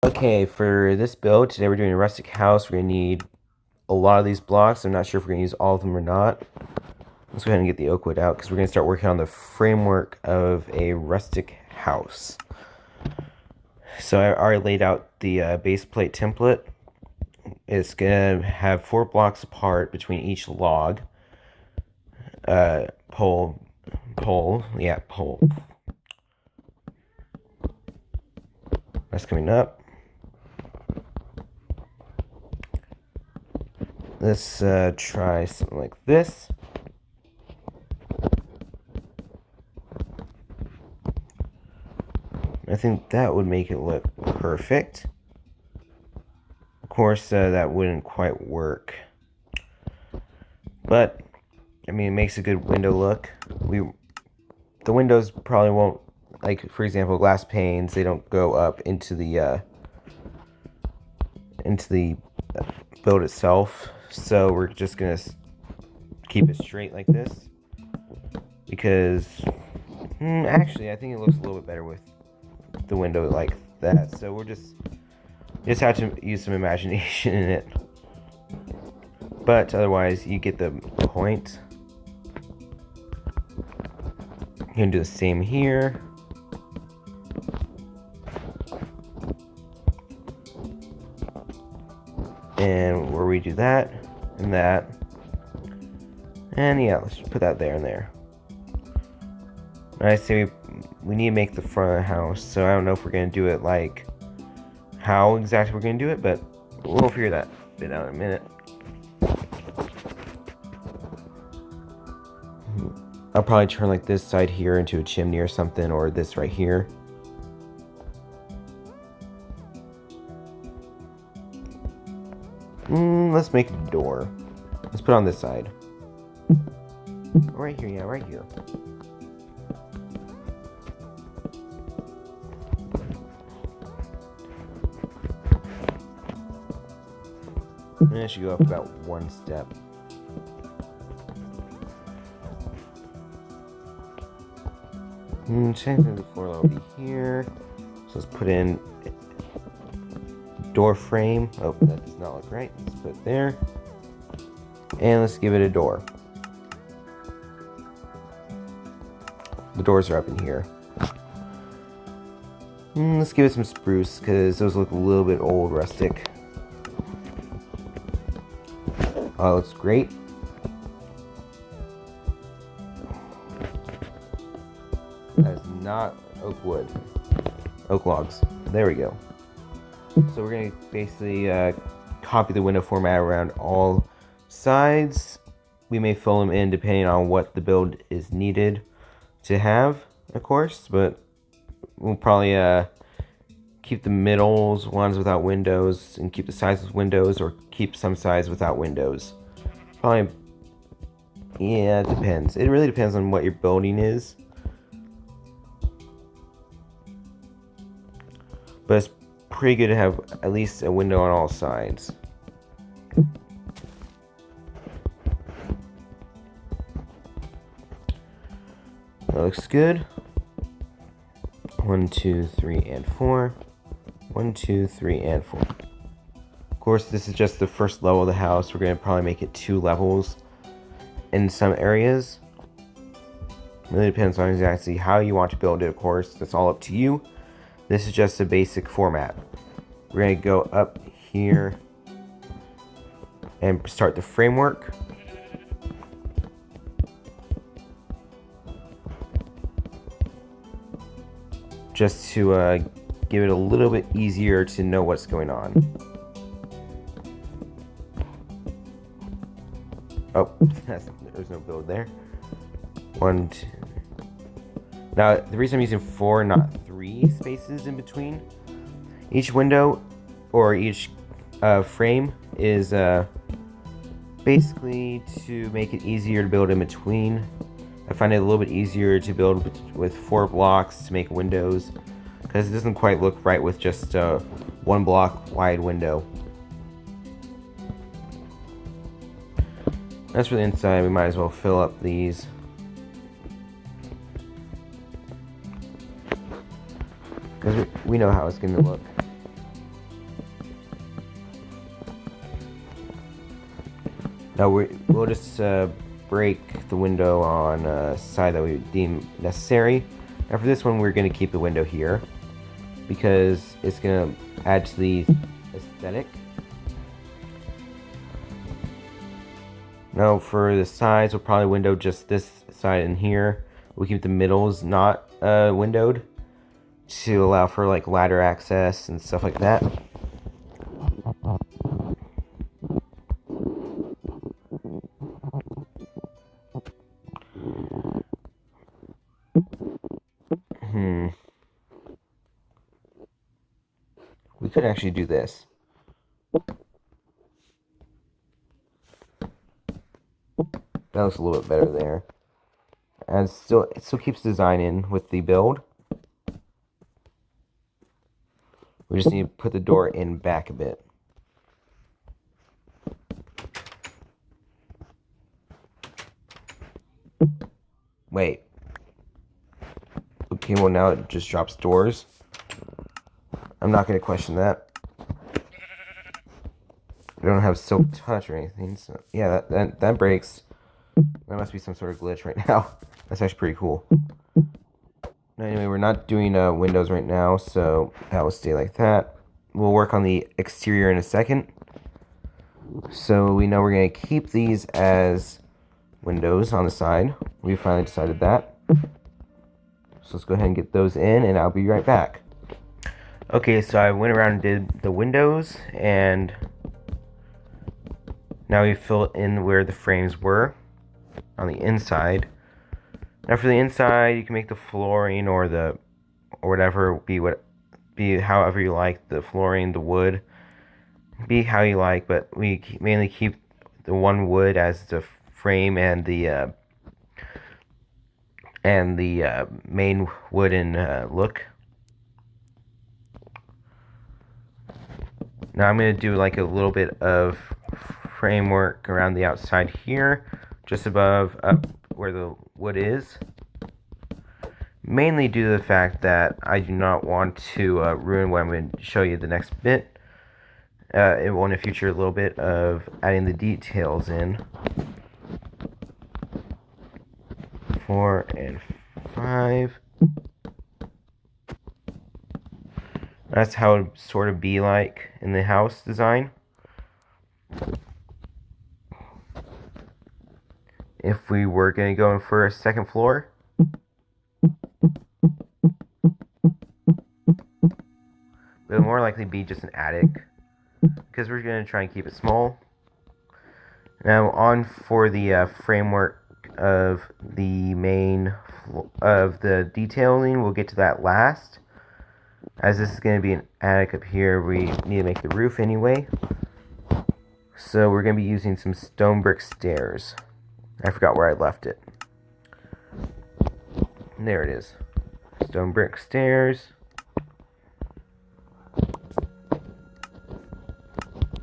Okay, for this build, today we're doing a rustic house. We're going to need a lot of these blocks. I'm not sure if we're going to use all of them or not. Let's go ahead and get the oak wood out because we're going to start working on the framework of a rustic house. So I already laid out the base plate template. It's going to have 4 blocks apart between each log. Pole. That's coming up. Let's try something like this. I think that would make it look perfect. Of course, that wouldn't quite work. But, I mean, it makes a good window look. The windows probably won't, like, for example, glass panes, they don't go up into the build itself. So we're just going to keep it straight like this. Because, actually, I think it looks a little bit better with the window like that. So you just have to use some imagination in it. But otherwise, you get the point. You can do the same here. And we'll redo that and that. And yeah, let's put that there and there. I say we need to make the front of the house, so I don't know if we're going to do it like how exactly we're going to do it, but we'll figure that bit out in a minute. I'll probably turn like this side here into a chimney or something, or this right here. Let's make a door. Let's put it on this side. Right here, yeah, right here. And it should go up about 1 step. Changing the floor level will be here. So let's put in door frame. Oh, that does not look right. Let's put it there. And let's give it a door. The doors are up in here. Let's give it some spruce because those look a little bit old, rustic. Oh, it looks great. That is not oak wood. Oak logs. There we go. So we're going to basically copy the window format around all sides. We may fill them in depending on what the build is needed to have, of course, but we'll probably keep the middles, ones without windows, and keep the sides with windows, or keep some sides without windows. Probably, yeah, it depends. It really depends on what your building is. But it's pretty good to have at least a window on all sides. That looks good. 1, 2, 3, and 4. 1, 2, 3, and 4. Of course, this is just the first level of the house. We're going to probably make it 2 levels in some areas. It really depends on exactly how you want to build it, of course. That's all up to you. This is just a basic format. We're going to go up here and start the framework. Just to give it a little bit easier to know what's going on. Oh, there's no build there. 1, 2. Now, the reason I'm using 4, not 3 spaces in between each window or each frame is basically to make it easier to build in between. I find it a little bit easier to build with 4 blocks to make windows because it doesn't quite look right with just 1 block wide window. As for the inside, we might as well fill up these. Because we know how it's going to look. Now we'll just break the window on a side that we deem necessary. Now for this one, we're going to keep the window here because it's going to add to the aesthetic. Now for the sides, we'll probably window just this side in here. We'll keep the middles not windowed to allow for like ladder access and stuff like that. We could actually do this. That looks a little bit better there. And it still keeps design in with the build. We just need to put the door in back a bit. Wait. Okay, well now it just drops doors. I'm not going to question that. I don't have silk touch or anything, so yeah, that breaks. That must be some sort of glitch right now. That's actually pretty cool. Anyway, we're not doing windows right now, so that will stay like that. We'll work on the exterior in a second. So we know we're going to keep these as windows on the side. We finally decided that. So let's go ahead and get those in, and I'll be right back. Okay, so I went around and did the windows, and now we filled in where the frames were on the inside. Now for the inside, you can make the flooring or whatever be however you like. The flooring, the wood, be how you like. But we mainly keep the one wood as the frame and the main wooden look. Now I'm going to do like a little bit of framework around the outside here, just above up where the wood is. Mainly due to the fact that I do not want to ruin what I'm going to show you the next bit. It will in the future a little bit of adding the details in. 4 and 5. That's how it would sort of be like in the house design. If we were going to go in for a second floor. But it would more likely be just an attic, because we're going to try and keep it small. Now on for the framework of the main of the detailing. We'll get to that last. As this is going to be an attic up here, we need to make the roof anyway. So we're going to be using some stone brick stairs. I forgot where I left it. There it is. Stone brick stairs.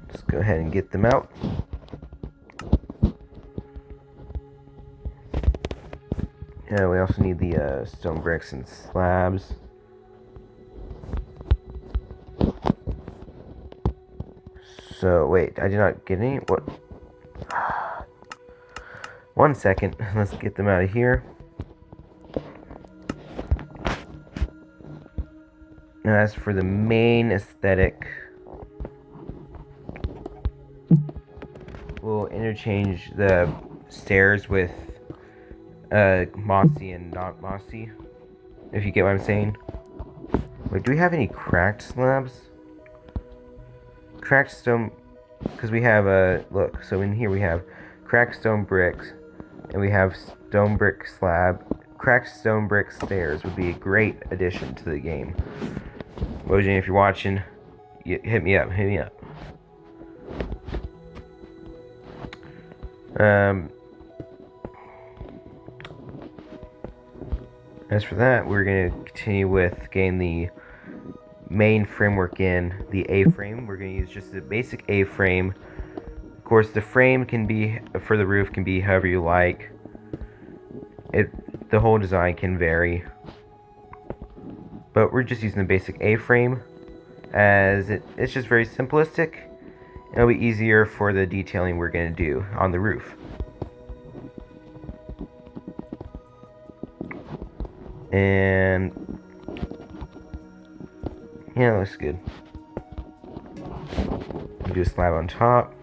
Let's go ahead and get them out. Yeah, we also need the stone bricks and slabs. So, wait, I did not get any. What? 1 second. Let's get them out of here. Now, as for the main aesthetic, we'll interchange the stairs with mossy and not mossy, if you get what I'm saying. Wait, do we have any cracked slabs? Cracked stone, because we have look, so in here we have cracked stone bricks, and we have stone brick slab. Cracked stone brick stairs would be a great addition to the game. Mojang, if you're watching, hit me up, As for that, we're going to continue with getting the main framework in, the A-frame. We're going to use just the basic A-frame. Of course, the frame can be, for the roof, can be however you like. The whole design can vary. But we're just using the basic A-frame, as it's just very simplistic. It'll be easier for the detailing we're going to do on the roof. And yeah, that looks good. Do a slab on top.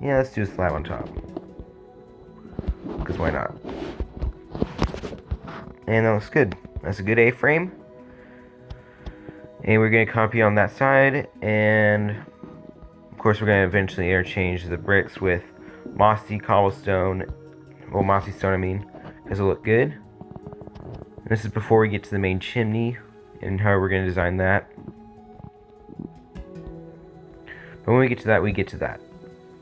Yeah, let's do a slab on top. Because why not? And that looks good. That's a good A-frame. And we're going to copy on that side. And of course, we're going to eventually interchange the bricks with mossy cobblestone. Well, mossy stone, I mean. Because it'll look good. And this is before we get to the main chimney. And how we're going to design that. But when we get to that, we get to that.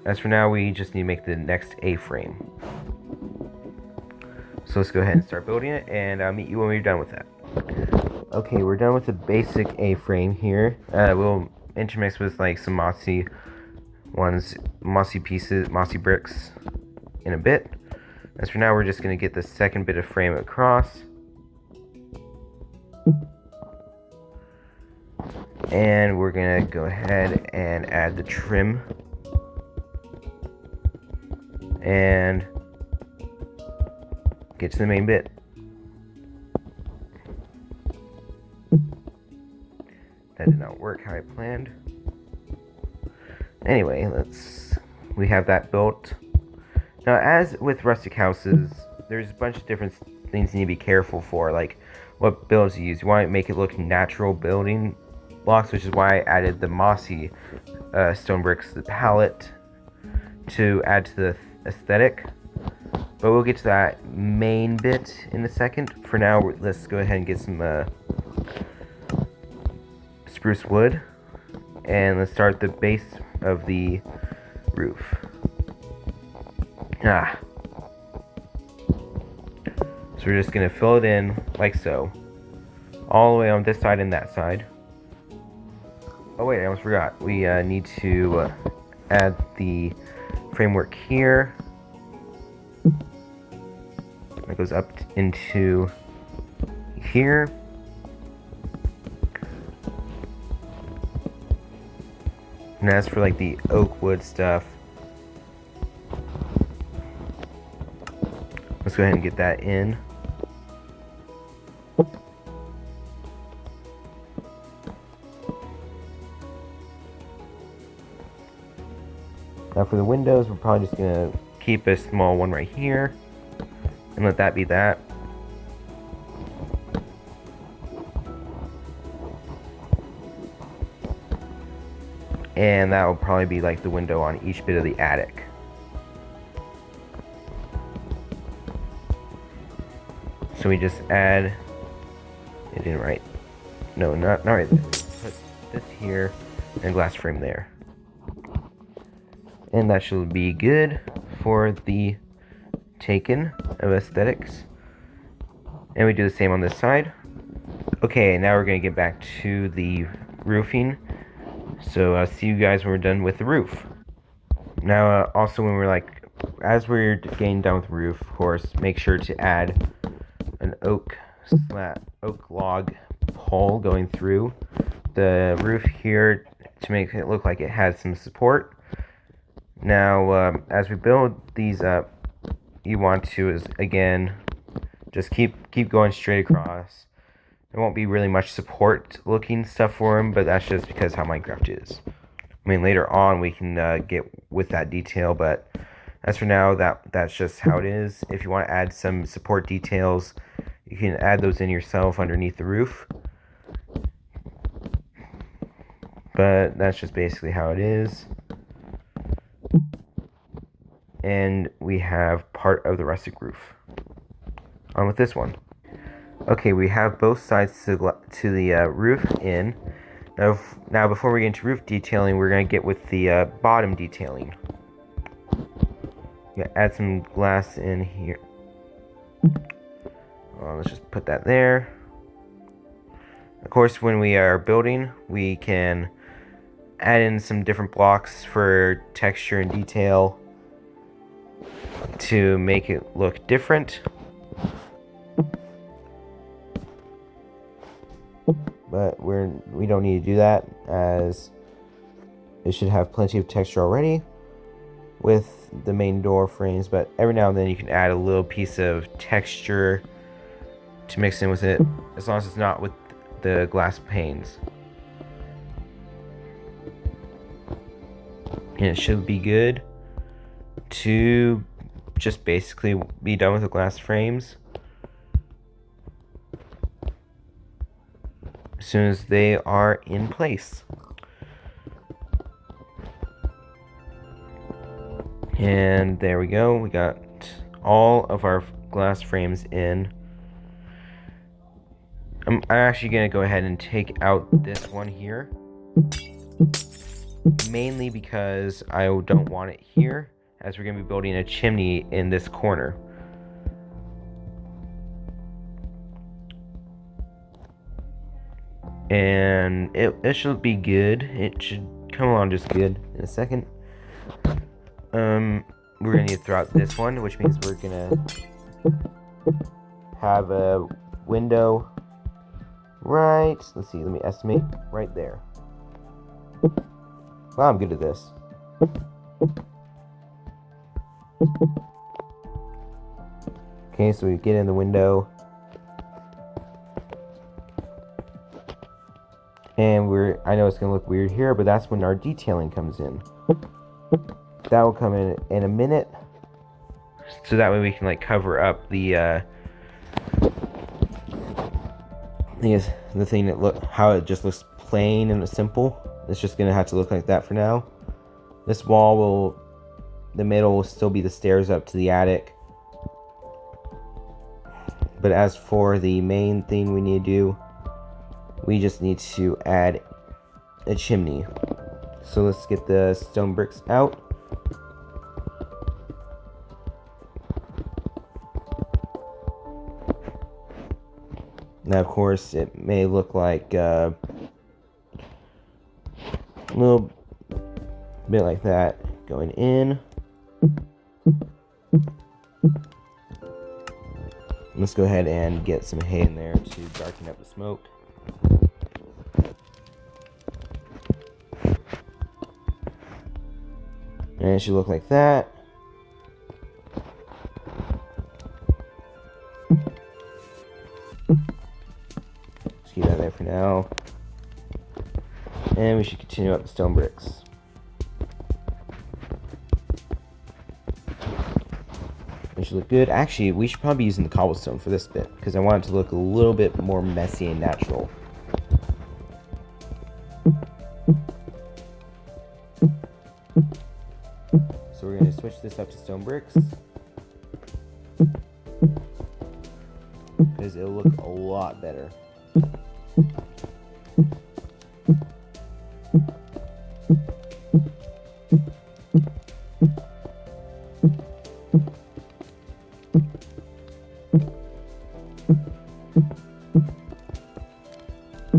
As for now, we just need to make the next A-frame. So let's go ahead and start building it, and I'll meet you when we're done with that. Okay, we're done with the basic A-frame here. We'll intermix with like some mossy pieces, mossy bricks in a bit. As for now, we're just going to get the second bit of frame across. And we're going to go ahead and add the trim. And get to the main bit. That did not work how I planned. Anyway, we have that built. Now, as with rustic houses, there's a bunch of different things you need to be careful for, like what builds you use. You want to make it look natural building blocks, which is why I added the mossy stone bricks, the palette, to add to the aesthetic. But we'll get to that main bit in a second. For now, let's go ahead and get some spruce wood. And let's start the base of the roof. So we're just going to fill it in like so. All the way on this side and that side. Oh wait, I almost forgot. We need to add the framework here. That goes up into here. And as for like the oak wood stuff, let's go ahead and get that in. Now for the windows, we're probably just going to keep a small one right here. And let that be that. And that will probably be like the window on each bit of the attic. So we just add, it didn't write, no, not right there. Put this here and a glass frame there. And that should be good for the taken of aesthetics. And we do the same on this side. Okay, now we're going to get back to the roofing. So I'll see you guys when we're done with the roof. Now also when as we're getting done with the roof, of course, make sure to add an oak log pole going through the roof here to make it look like it has some support. Now as we build these up, you want to again just keep going straight across. There won't be really much support looking stuff for them, but that's just because how Minecraft is. I mean, later on we can get with that detail, but as for now, that's just how it is. If you want to add some support details, you can add those in yourself underneath the roof. But that's just basically how it is. And we have part of the rustic roof. On with this one. Okay, we have both sides to the roof in. Now, before we get into roof detailing, we're going to get with the bottom detailing. Yeah, add some glass in here. Let's just put that there. Of course, when we are building, we can add in some different blocks for texture and detail to make it look different. but we don't need to do that, as it should have plenty of texture already with the main door frames. But every now and then you can add a little piece of texture to mix in with it, as long as it's not with the glass panes. And it should be good to just basically be done with the glass frames as soon as they are in place. And there we go, we got all of our glass frames in. I'm actually going to go ahead and take out this one here, mainly because I don't want it here, as we're going to be building a chimney in this corner. And it should be good. It should come along just good in a second. We're going to need to throw out this one, which means we're going to have a window right, let's see, let me estimate, right there. Wow, I'm good at this. Okay, so we get in the window. And I know it's going to look weird here, but that's when our detailing comes in. That will come in a minute. So that way we can like cover up the thing that how it just looks plain and simple. It's just gonna have to look like that for now. This wall the middle will still be the stairs up to the attic. But as for the main thing we need to do, we just need to add a chimney. So let's get the stone bricks out. Now, of course, it may look like a little bit like that going in. Let's go ahead and get some hay in there to darken up the smoke. And it should look like that. Just keep that there for now. And we should continue up the stone bricks. It should look good. Actually, we should probably be using the cobblestone for this bit, because I want it to look a little bit more messy and natural. So we're going to switch this up to stone bricks, because it'll look a lot better.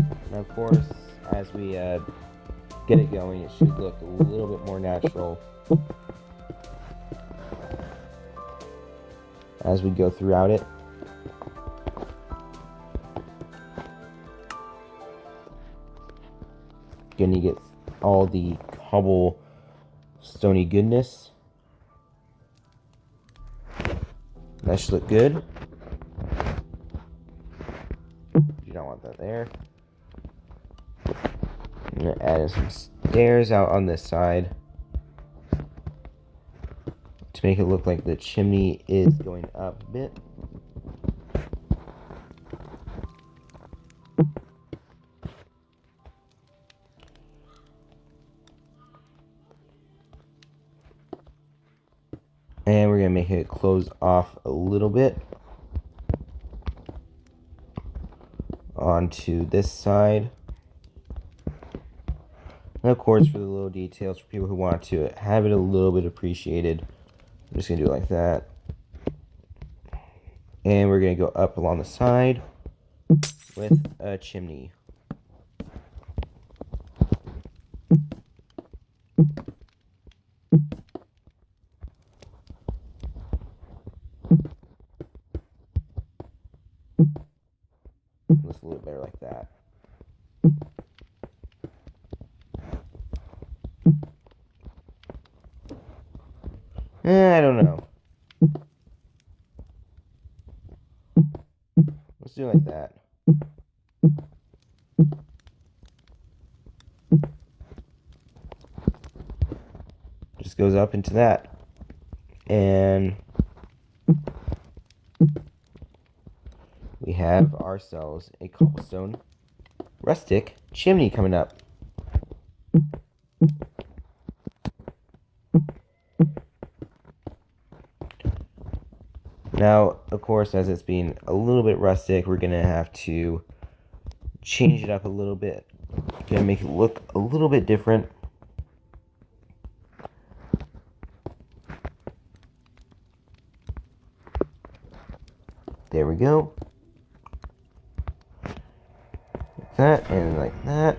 And of course, as we get it going, it should look a little bit more natural as we go throughout it. Gonna get all the cobble stony goodness. That should look good. You don't want that there. I'm gonna add in some stairs out on this side to make it look like the chimney is going up a bit. And we're going to make it close off a little bit onto this side. And of course, for the little details, for people who want to have it a little bit appreciated, I'm just going to do it like that. And we're going to go up along the side with a chimney. Looks a little better like that. I don't know. Let's do it like that. Just goes up into that. And we have ourselves a cobblestone rustic chimney coming up. Now, of course, as it's being a little bit rustic, we're going to have to change it up a little bit. Going to make it look a little bit different. There we go. Like that and like that.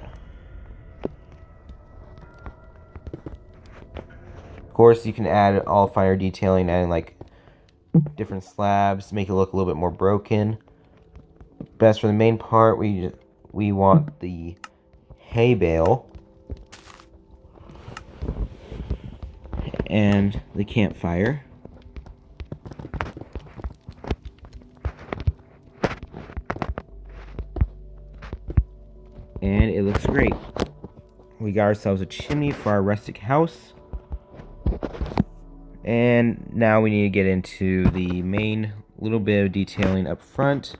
Of course, you can add all fire detailing, adding like different slabs to make it look a little bit more broken. But as for the main part, we want the hay bale and the campfire. And it looks great. We got ourselves a chimney for our rustic house. And now we need to get into the main little bit of detailing up front,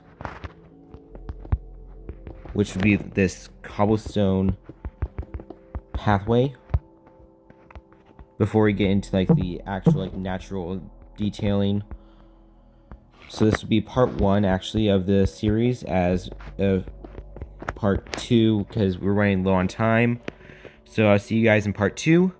which would be this cobblestone pathway. Before we get into like the actual like natural detailing. So this would be part 1 actually of the series, as of part 2 because we're running low on time. So I'll see you guys in part 2.